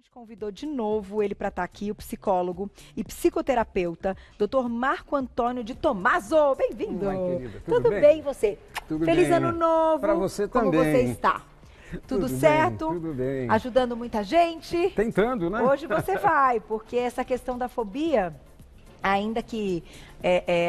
gente convidou de novo ele para estar aqui, o psicólogo e psicoterapeuta, Dr. Marco Antônio de Tomaso. Bem-vindo. Oi, querida. Tudo bem, você? Tudo Feliz bem. Ano Novo. Para você Como também. você está? Tudo certo? Bem, tudo bem. Ajudando muita gente? Tentando, né? Hoje você vai, porque essa questão da fobia, ainda que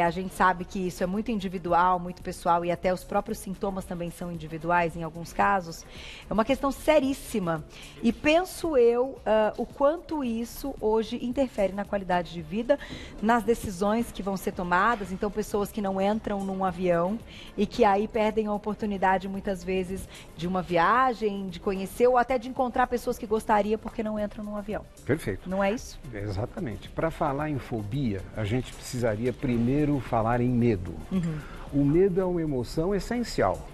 a gente sabe que isso é muito individual, muito pessoal, e até os próprios sintomas também são individuais em alguns casos, é uma questão seríssima. E penso eu o quanto isso hoje interfere na qualidade de vida, nas decisões que vão ser tomadas. Então, pessoas que não entram num avião e que aí perdem a oportunidade, muitas vezes, de uma viagem, de conhecer ou até de encontrar pessoas que gostariam porque não entram num avião. Perfeito. Não é isso? Exatamente. Para falar em fobia, a gente precisaria primeiro falar em medo. O medo é uma emoção essencial.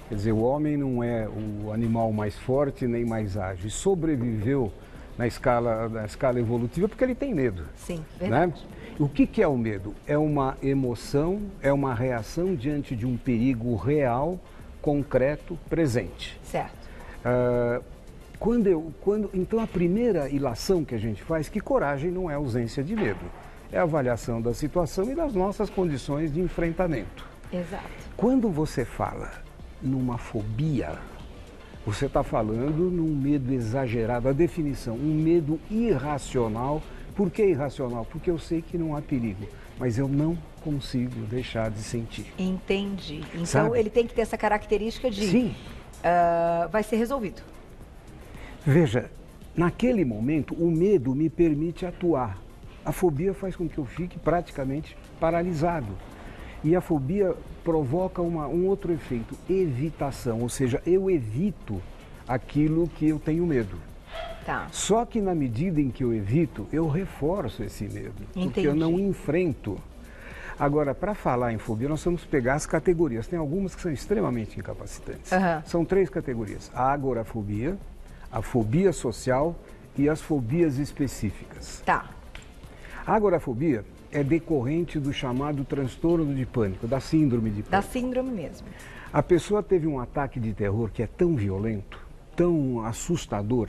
Quer dizer, o homem não é o animal mais forte nem mais ágil. E sobreviveu na escala evolutiva porque ele tem medo. Sim, verdade. Né? O que é o medo? É uma emoção, é uma reação diante de um perigo real, concreto, presente. Certo. Então a primeira ilação que a gente faz, que coragem não é ausência de medo, é a avaliação da situação e das nossas condições de enfrentamento. Exato. Quando você fala numa fobia, você está falando num medo exagerado, a definição, um medo irracional. Por que irracional? Porque eu sei que não há perigo, mas eu não consigo deixar de sentir. Entendi. Então Sabe? ele tem que ter essa característica de... Sim. Vai ser resolvido. Veja, naquele momento o medo me permite atuar. A fobia faz com que eu fique praticamente paralisado. E a fobia provoca um outro efeito, evitação, ou seja, eu evito aquilo que eu tenho medo. Tá. Só que na medida em que eu evito, eu reforço esse medo, porque eu não enfrento. Agora, para falar em fobia, nós vamos pegar as categorias. Tem algumas que são extremamente incapacitantes. São 3 categorias: a agorafobia, a fobia social e as fobias específicas. Tá. A agorafobia é decorrente do chamado transtorno de pânico, da síndrome de pânico. Da síndrome mesmo. A pessoa teve um ataque de terror que é tão violento, tão assustador,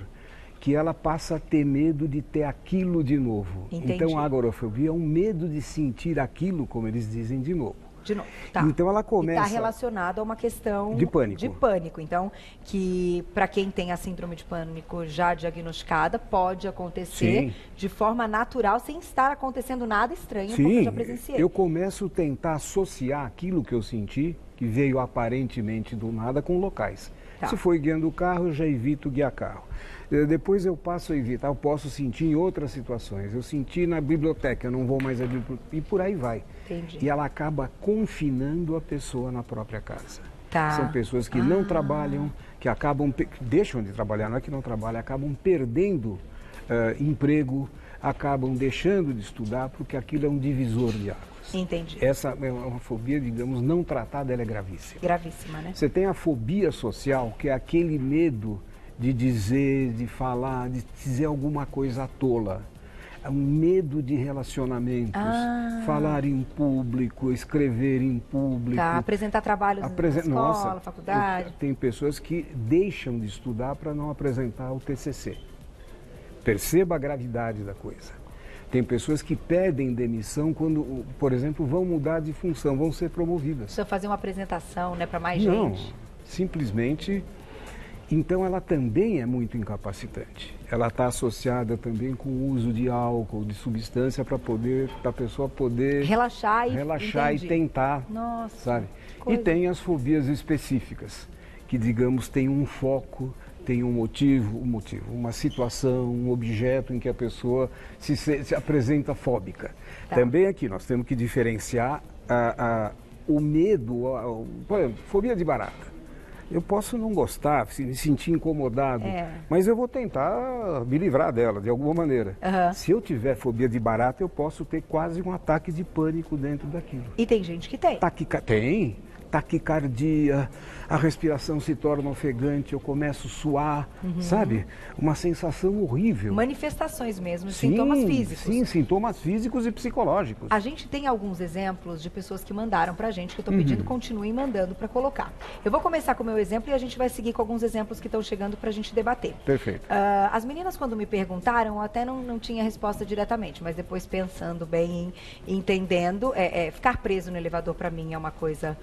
que ela passa a ter medo de ter aquilo de novo. Entendi. Então a agorafobia é um medo de sentir aquilo, como eles dizem, de novo. De novo. Tá. Então ela começa... Está relacionado a uma questão de pânico. De pânico. Então, que para quem tem a síndrome de pânico já diagnosticada, pode acontecer de forma natural, sem estar acontecendo nada estranho, porque eu já presenciei. Eu começo a tentar associar aquilo que eu senti, que veio aparentemente do nada, com locais. Tá. Se foi guiando o carro, eu já evito guiar carro. Depois eu passo a evitar, eu posso sentir em outras situações. Eu senti na biblioteca, eu não vou mais à biblioteca, e por aí vai. Entendi. E ela acaba confinando a pessoa na própria casa. Tá. São pessoas que não trabalham, que deixam de trabalhar, não é que não trabalham, acabam perdendo emprego, acabam deixando de estudar, porque aquilo é um divisor de águas. Entendi. Essa é uma fobia, digamos, não tratada, ela é gravíssima. Gravíssima, né? Você tem a fobia social, que é aquele medo de dizer, de falar, de dizer alguma coisa tola. É um medo de relacionamentos, falar em público, escrever em público. Tá, apresentar trabalhos na escola, faculdade. Tem pessoas que deixam de estudar para não apresentar o TCC. Perceba a gravidade da coisa. Tem pessoas que pedem demissão quando, por exemplo, vão mudar de função, vão ser promovidas. Precisa fazer uma apresentação, né, para mais Não, gente. simplesmente. Então ela também é muito incapacitante. Ela está associada também com o uso de álcool, de substância, para a pessoa poder relaxar e tentar, Nossa, sabe? E tem as fobias específicas, que, digamos, tem um foco, tem um motivo, uma situação, um objeto em que a pessoa se apresenta fóbica. Tá. Também aqui nós temos que diferenciar o medo, por exemplo, fobia de barata. Eu posso não gostar, me sentir incomodado, mas eu vou tentar me livrar dela de alguma maneira. Se eu tiver fobia de barata, eu posso ter quase um ataque de pânico dentro daquilo. E tem gente que tem. taquicardia, a respiração se torna ofegante, eu começo a suar, sabe? Uma sensação horrível. Manifestações mesmo, sintomas físicos. Sim, sintomas físicos e psicológicos. A gente tem alguns exemplos de pessoas que mandaram pra gente, que eu tô pedindo, continuem mandando para colocar. Eu vou começar com o meu exemplo e a gente vai seguir com alguns exemplos que estão chegando pra gente debater. Perfeito. As meninas, quando me perguntaram, eu até não tinha resposta diretamente, mas depois pensando bem, entendendo, ficar preso no elevador pra mim é uma coisa,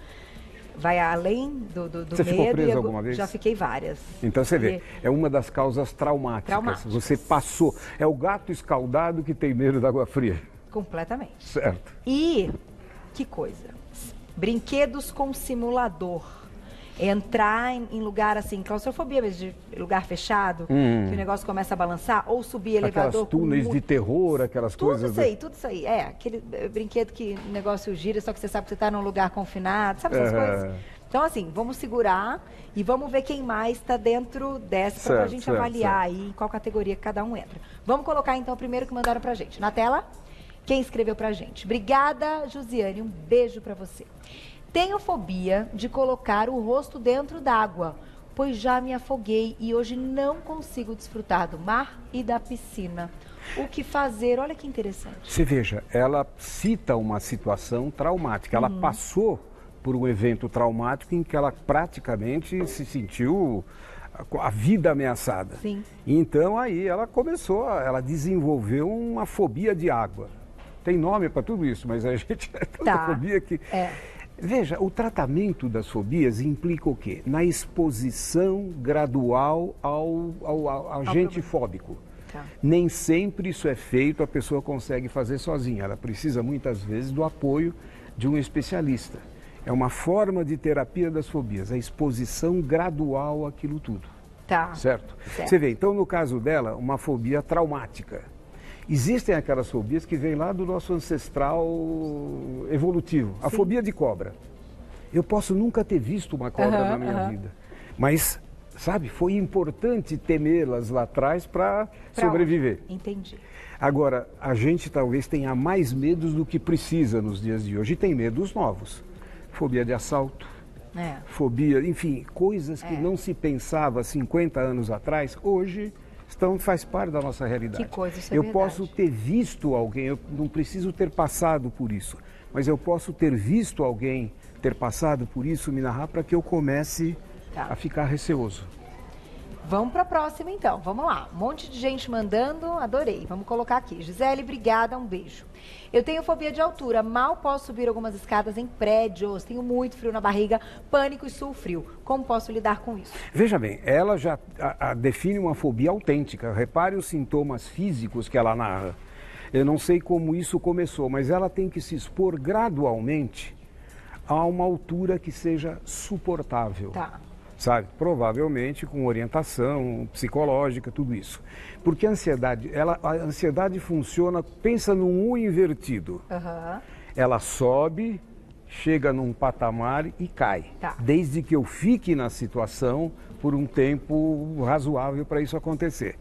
vai além do Você medo. ficou preso alguma vez? Já fiquei várias. Então você vê, é uma das causas traumáticas. Você passou, é o gato escaldado que tem medo da água fria. Completamente. Certo. E, que coisa, brinquedos com simulador. Entrar em lugar assim, claustrofobia mesmo, de lugar fechado, que o negócio começa a balançar, ou subir elevador. Aquelas túneis de terror, aquelas coisas. Tudo isso aí. Aquele brinquedo que o negócio gira, só que você sabe que você está num lugar confinado, sabe essas coisas? Então, assim, vamos segurar e vamos ver quem mais está dentro dessa para a gente avaliar aí em qual categoria que cada um entra. Vamos colocar, então, o primeiro que mandaram pra gente. Na tela, quem escreveu pra gente. Obrigada, Josiane. Um beijo pra você. Tenho fobia de colocar o rosto dentro d'água, pois já me afoguei e hoje não consigo desfrutar do mar e da piscina. O que fazer? Olha que interessante. Você veja, ela cita uma situação traumática. Ela passou por um evento traumático em que ela praticamente se sentiu a vida ameaçada. Sim. Então aí ela ela desenvolveu uma fobia de água. Tem nome para tudo isso, mas a gente é tanta fobia que... Veja, o tratamento das fobias implica o quê? Na exposição gradual ao agente fóbico. Tá. Nem sempre isso é feito, a pessoa consegue fazer sozinha. Ela precisa muitas vezes do apoio de um especialista. É uma forma de terapia das fobias, a exposição gradual àquilo tudo. Tá. Certo? Você vê, então no caso dela, uma fobia traumática. Existem aquelas fobias que vêm lá do nosso ancestral evolutivo. A fobia de cobra. Eu posso nunca ter visto uma cobra na minha vida. Mas, sabe, foi importante temê-las lá atrás para sobreviver. Entendi. Agora, a gente talvez tenha mais medos do que precisa nos dias de hoje. E tem medos novos. Fobia de assalto. Fobia, enfim, coisas que não se pensava 50 anos atrás, hoje... Então faz parte da nossa realidade. Que coisa, isso é eu verdade. posso ter visto alguém, eu não preciso ter passado por isso, mas eu posso ter visto alguém ter passado por isso, me narrar, para que eu comece a ficar receoso. Vamos para a próxima então, vamos lá. Um monte de gente mandando, adorei. Vamos colocar aqui. Gisele, obrigada, um beijo. Eu tenho fobia de altura, mal posso subir algumas escadas em prédios, tenho muito frio na barriga, pânico e suo frio. Como posso lidar com isso? Veja bem, ela já define uma fobia autêntica. Repare os sintomas físicos que ela narra. Eu não sei como isso começou, mas ela tem que se expor gradualmente a uma altura que seja suportável. Tá. Sabe? Provavelmente com orientação psicológica, tudo isso. Porque a ansiedade funciona, pensa num U invertido. Ela sobe, chega num patamar e cai. Tá. Desde que eu fique na situação por um tempo razoável para isso acontecer.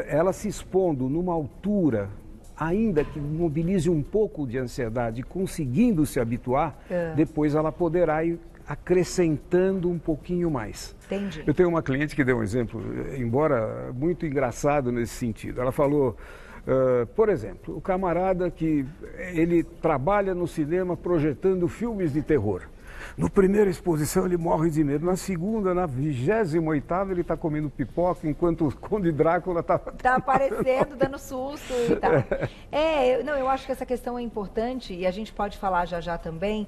Ela se expondo numa altura, ainda que mobilize um pouco de ansiedade, conseguindo se habituar, depois ela poderá ir acrescentando um pouquinho mais. Entendi. Eu tenho uma cliente que deu um exemplo, embora muito engraçado nesse sentido. Ela falou, por exemplo, o camarada que ele trabalha no cinema projetando filmes de terror. No primeira exposição ele morre de medo, na segunda, na 28ª ele está comendo pipoca enquanto o Conde Drácula está aparecendo, dando susto e tal. Eu acho que essa questão é importante e a gente pode falar já também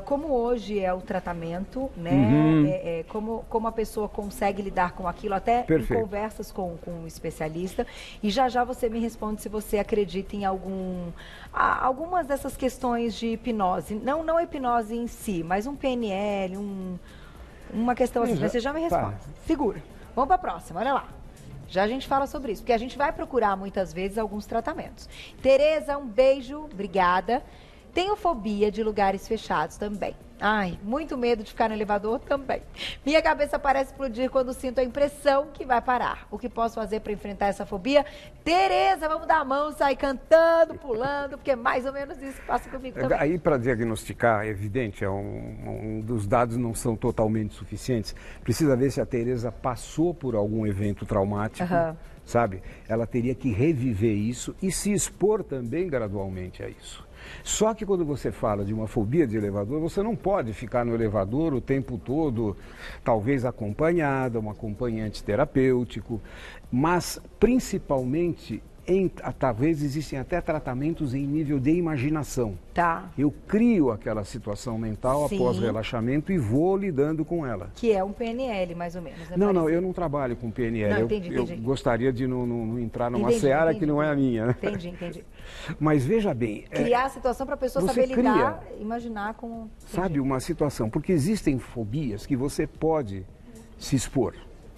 como hoje é o tratamento, né? Como a pessoa consegue lidar com aquilo, até em conversas com um especialista. E já você me responde se você acredita em algumas dessas questões de hipnose. Não a hipnose em si, mas um PNL, uma questão assim. Mas você já me responde. Segura. Vamos para a próxima, olha lá. Já a gente fala sobre isso, porque a gente vai procurar muitas vezes alguns tratamentos. Tereza, um beijo, obrigada. Tenho fobia de lugares fechados também. Ai, muito medo de ficar no elevador também. Minha cabeça parece explodir quando sinto a impressão que vai parar. O que posso fazer para enfrentar essa fobia? Tereza, vamos dar a mão, sair cantando, pulando, porque é mais ou menos isso que passa comigo também. Aí, para diagnosticar, é evidente, dos dados não são totalmente suficientes. Precisa ver se a Tereza passou por algum evento traumático, sabe? Ela teria que reviver isso e se expor também gradualmente a isso. Só que quando você fala de uma fobia de elevador, você não pode ficar no elevador o tempo todo, talvez acompanhada, um acompanhante terapêutico, mas principalmente, talvez existem até tratamentos em nível de imaginação. Tá. Eu crio aquela situação mental após o relaxamento e vou lidando com ela. Que é um PNL, mais ou menos, né? Não, eu não trabalho com PNL. Não, entendi. Eu gostaria de não entrar numa seara que não é a minha. Entendi. Mas veja bem... Criar a situação para a pessoa saber lidar, imaginar como... Sabe, uma situação, porque existem fobias que você pode se expor.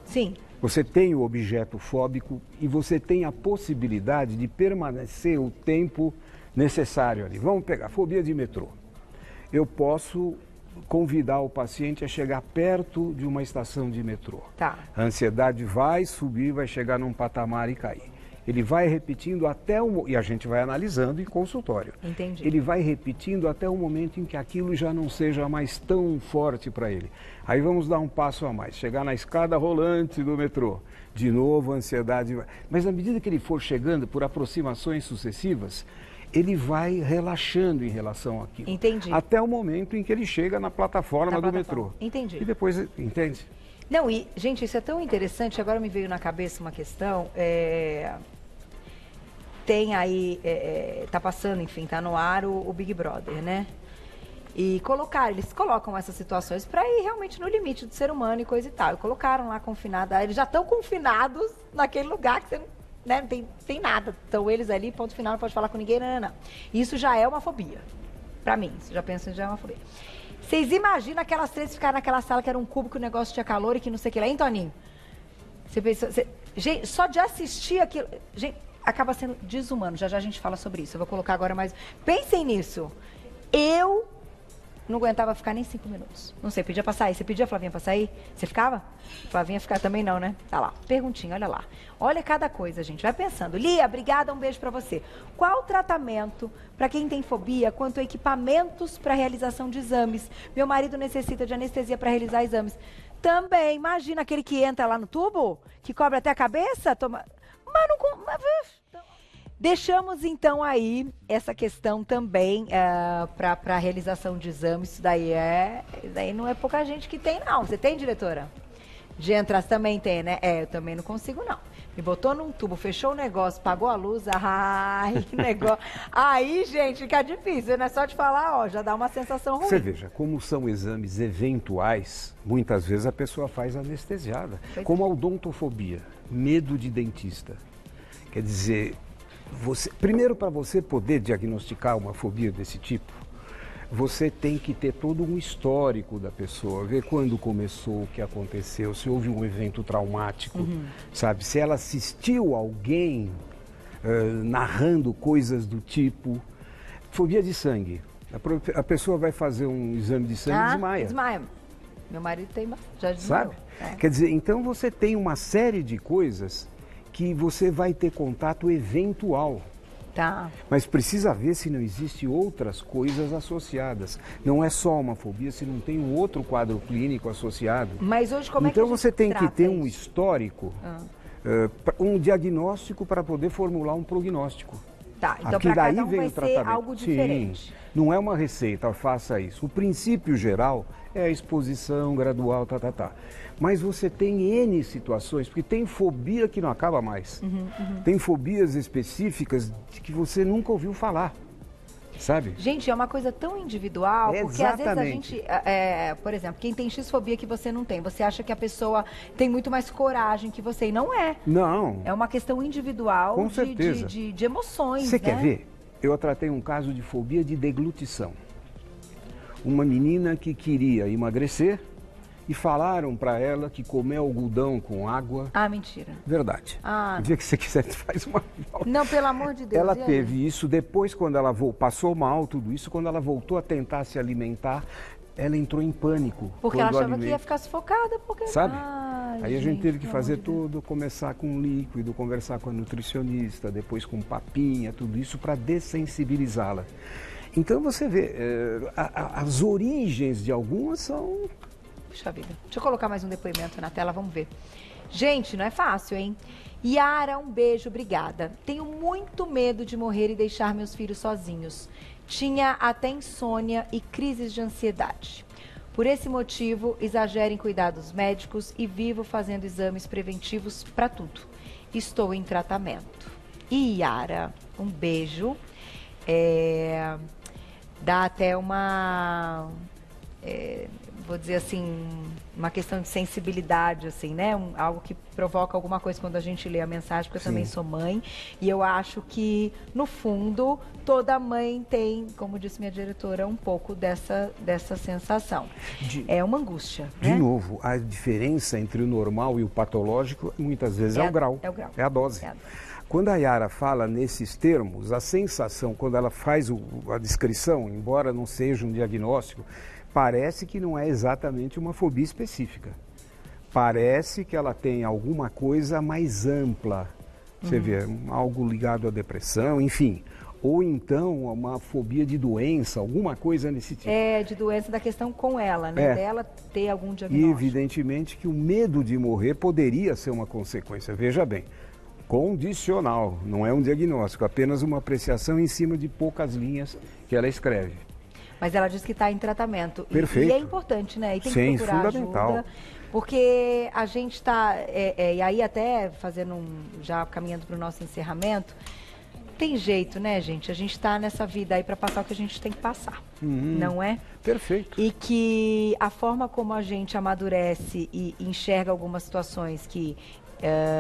Sim. Você tem o objeto fóbico e você tem a possibilidade de permanecer o tempo necessário ali. Vamos pegar fobia de metrô. Eu posso convidar o paciente a chegar perto de uma estação de metrô. Tá. A ansiedade vai subir, vai chegar num patamar e cair. Ele vai repetindo até e a gente vai analisando em consultório. Entendi. Ele vai repetindo até o momento em que aquilo já não seja mais tão forte para ele. Aí vamos dar um passo a mais, chegar na escada rolante do metrô. De novo a ansiedade vai... Mas na medida que ele for chegando por aproximações sucessivas, ele vai relaxando em relação àquilo. Entendi. Até o momento em que ele chega na plataforma do metrô. Entendi. E depois, entende? Não, e, gente, isso é tão interessante, agora me veio na cabeça uma questão, tem aí, tá passando, enfim, tá no ar o Big Brother, né? E eles colocam essas situações para ir realmente no limite do ser humano e coisa e tal. E colocaram lá confinada, eles já estão confinados naquele lugar que você não tem nada. Então eles ali, ponto final, não pode falar com ninguém, não. Isso já é uma fobia. Para mim, você já pensa que já é uma fobia. Vocês imaginam aquelas três ficarem naquela sala que era um cubo, que o negócio tinha calor e que não sei o que lá, hein, Toninho? Você pensa, gente, só de assistir aquilo, gente, acaba sendo desumano. Já a gente fala sobre isso. Eu vou colocar agora mais. Pensem nisso. Eu não aguentava ficar nem 5 minutos. Não sei, pedia pra sair. Você pedia a Flavinha pra sair? Você ficava? Flavinha ficar também não, né? Tá lá. Perguntinha, olha lá. Olha cada coisa, gente. Vai pensando. Lia, obrigada, um beijo pra você. Qual o tratamento para quem tem fobia quanto a equipamentos para realização de exames? Meu marido necessita de anestesia para realizar exames. Também, imagina aquele que entra lá no tubo, que cobre até a cabeça, toma... Mas não... Deixamos então aí essa questão também para a realização de exames. Isso daí não é pouca gente que tem, não. Você tem, diretora? De entrar também tem, né? Eu também não consigo, não. Me botou num tubo, fechou o negócio, pagou a luz, ai, que negócio. Aí, gente, fica difícil, né? Só de falar, ó, já dá uma sensação ruim. Você veja, como são exames eventuais, muitas vezes a pessoa faz anestesiada. Como a odontofobia, medo de dentista. Quer dizer, primeiro, para você poder diagnosticar uma fobia desse tipo, você tem que ter todo um histórico da pessoa, ver quando começou, o que aconteceu, se houve um evento traumático, sabe? Se ela assistiu alguém narrando coisas do tipo. Fobia de sangue. A pessoa vai fazer um exame de sangue e desmaia. Desmaia. Meu marido tem, já desmaiou. Sabe? Quer dizer, então você tem uma série de coisas que você vai ter contato eventual. Tá. Mas precisa ver se não existem outras coisas associadas. Não é só uma fobia, se não tem um outro quadro clínico associado. Mas hoje como então é que você tem que ter um isso? Histórico, um diagnóstico para poder formular um prognóstico. Tá, então para cada um vai ser algo diferente. Sim, não é uma receita, faça isso. O princípio geral é a exposição gradual, Mas você tem N situações, porque tem fobia que não acaba mais. Tem fobias específicas de que você nunca ouviu falar, sabe? Gente, é uma coisa tão individual, porque às vezes a gente, por exemplo, quem tem X-fobia que você não tem, você acha que a pessoa tem muito mais coragem que você, e não é. Não. É uma questão individual Com certeza. De emoções, Você né? quer ver? Eu tratei um caso de fobia de deglutição. Uma menina que queria emagrecer e falaram para ela que comer algodão com água... Ah, mentira. Verdade. Ah. O dia que você quiser, faz uma... Não, pelo amor de Deus. Ela teve isso depois, quando ela passou mal, tudo isso, quando ela voltou a tentar se alimentar, ela entrou em pânico. Porque ela achava que ia ficar sufocada, porque... Sabe? Ai, aí a gente teve que fazer tudo, começar com líquido, conversar com a nutricionista, depois com papinha, tudo isso para dessensibilizá-la. Então você vê, as origens de algumas são... Puxa vida. Deixa eu colocar mais um depoimento na tela, vamos ver. Gente, não é fácil, hein? Yara, um beijo, obrigada. Tenho muito medo de morrer e deixar meus filhos sozinhos. Tinha até insônia e crises de ansiedade. Por esse motivo, exagero em cuidados médicos e vivo fazendo exames preventivos para tudo. Estou em tratamento. E Yara, um beijo. Dá até uma... vou dizer assim, uma questão de sensibilidade, assim, né? Algo que provoca alguma coisa quando a gente lê a mensagem, porque eu também sou mãe. E eu acho que, no fundo, toda mãe tem, como disse minha diretora, um pouco dessa sensação. É uma angústia, De né? novo, a diferença entre o normal e o patológico, muitas vezes, é o grau. É o grau. É a dose. É a dose. Quando a Yara fala nesses termos, a sensação, quando ela faz a descrição, embora não seja um diagnóstico, parece que não é exatamente uma fobia específica. Parece que ela tem alguma coisa mais ampla. Você vê, algo ligado à depressão, enfim. Ou então uma fobia de doença, alguma coisa nesse tipo. De doença da questão com ela, né? Dela ter algum diagnóstico. E evidentemente que o medo de morrer poderia ser uma consequência. Veja bem, condicional, não é um diagnóstico, apenas uma apreciação em cima de poucas linhas que ela escreve. Mas ela diz que está em tratamento. Perfeito. E é importante, né? E tem que procurar fundamental. ajuda. Porque a gente está, e aí até fazendo já caminhando para o nosso encerramento, tem jeito, né, gente? A gente está nessa vida aí para passar o que a gente tem que passar, não é? Perfeito. E que a forma como a gente amadurece e enxerga algumas situações que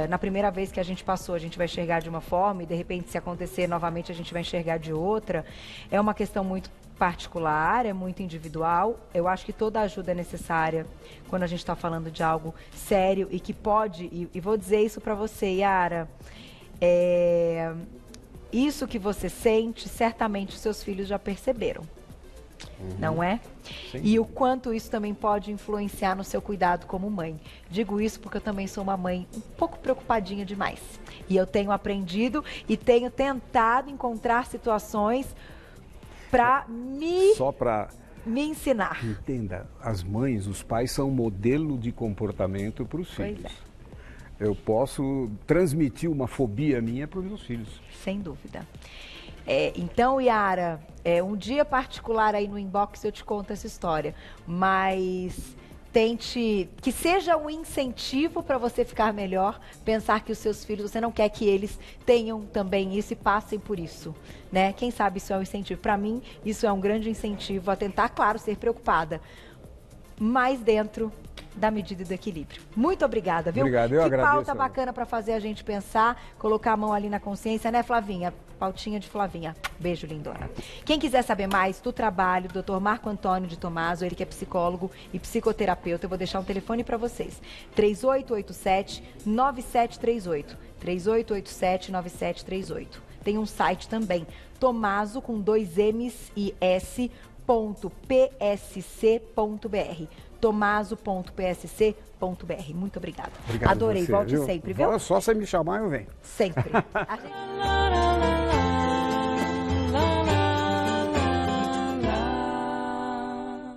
na primeira vez que a gente passou, a gente vai enxergar de uma forma e de repente se acontecer novamente a gente vai enxergar de outra, é uma questão muito particular, é muito individual. Eu acho que toda ajuda é necessária quando a gente está falando de algo sério e que pode, e vou dizer isso para você, Yara, isso que você sente, certamente os seus filhos já perceberam, não é? Sim. E o quanto isso também pode influenciar no seu cuidado como mãe. Digo isso porque eu também sou uma mãe um pouco preocupadinha demais. E eu tenho aprendido e tenho tentado encontrar situações para me ensinar. Entenda, as mães, os pais são modelo de comportamento para os filhos. Pois Eu posso transmitir uma fobia minha para os meus filhos. Sem dúvida. Então, Yara, um dia particular aí no inbox eu te conto essa história, mas tente que seja um incentivo para você ficar melhor, pensar que os seus filhos, você não quer que eles tenham também isso e passem por isso, né? Quem sabe isso é um incentivo. Para mim, isso é um grande incentivo a tentar, claro, ser preocupada, mas dentro da medida e do equilíbrio. Muito obrigada, viu? Obrigado, eu agradeço. Que pauta bacana para fazer a gente pensar, colocar a mão ali na consciência, né, Flavinha? Pautinha de Flavinha. Beijo, lindona. Quem quiser saber mais do trabalho do Dr. Marco Antônio de Tomaso, ele que é psicólogo e psicoterapeuta, eu vou deixar um telefone para vocês. 3887-9738. 3887-9738. Tem um site também, Tomaso com 2 M's e S.psc.br. tomaso.psc.br. Muito obrigada. Obrigado. Adorei. Você, volte viu? sempre, viu? Só você me chamar, eu venho. Sempre. A gente...